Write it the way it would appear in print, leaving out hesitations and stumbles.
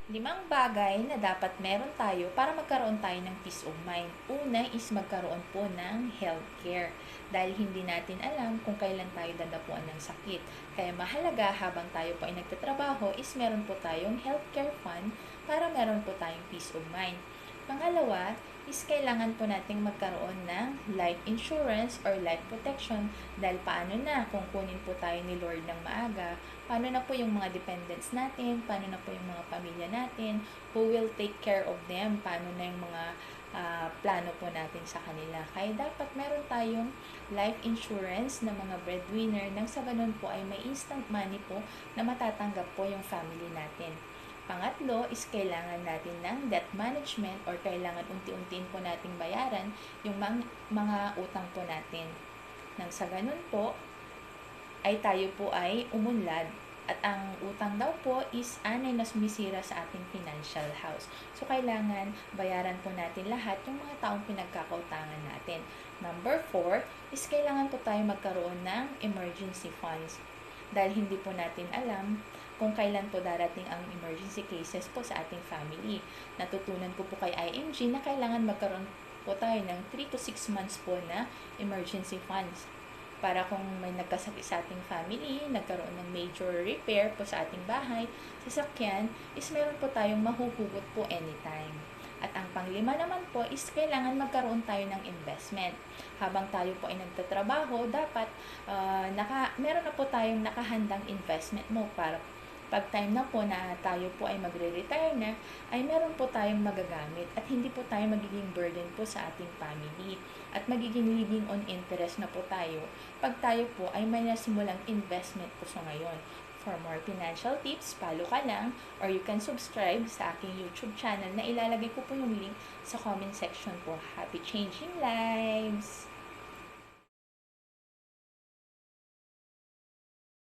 Limang bagay na dapat meron tayo para magkaroon tayo ng peace of mind. Una is magkaroon po ng healthcare. Dahil hindi natin alam kung kailan tayo dadapuan ng sakit. Kaya mahalaga habang tayo po ay nagtatrabaho is meron po tayong healthcare fund para meron po tayong peace of mind. Pangalawa is kailangan po nating magkaroon ng life insurance or life protection dahil paano na kung kunin po tayo ni Lord ng maaga, paano na po yung mga dependents natin, paano na po yung mga pamilya natin, who will take care of them, paano na yung mga plano po natin sa kanila. Kaya dapat meron tayong life insurance na mga breadwinner nang sa ganun po ay may instant money po na matatanggap po yung family natin. Pangatlo is kailangan natin ng debt management or kailangan unti-untiin po nating bayaran yung mga utang po natin. Nang sa ganun po, ay tayo po ay umunlad at ang utang daw po is anay na sumisira sa ating financial house. So, kailangan bayaran po natin lahat yung mga taong pinagkakautangan natin. Number 4 is kailangan po tayo magkaroon ng emergency funds. Dahil hindi po natin alam kung kailan po darating ang emergency cases po sa ating family. Natutunan ko po kay IMG na kailangan magkaroon po tayo ng 3 to 6 months po na emergency funds para kung may nagkasakit sa ating family, nagkaroon ng major repair po sa ating bahay, sasakyan, is meron po tayong mahuhugot po anytime. At ang panglima naman po is kailangan magkaroon tayo ng investment. Habang tayo po ay nagtatrabaho, dapat meron na po tayong nakahandang investment mo para pag time na po na tayo po ay magre-retire na, ay meron po tayong magagamit at hindi po tayo magiging burden po sa ating family at magiging living on interest na po tayo pag tayo po ay may nasimulang investment po sa ngayon. For more financial tips, follow ka lang or you can subscribe sa aking YouTube channel na ilalagay ko po yung link sa comment section po. Happy changing lives!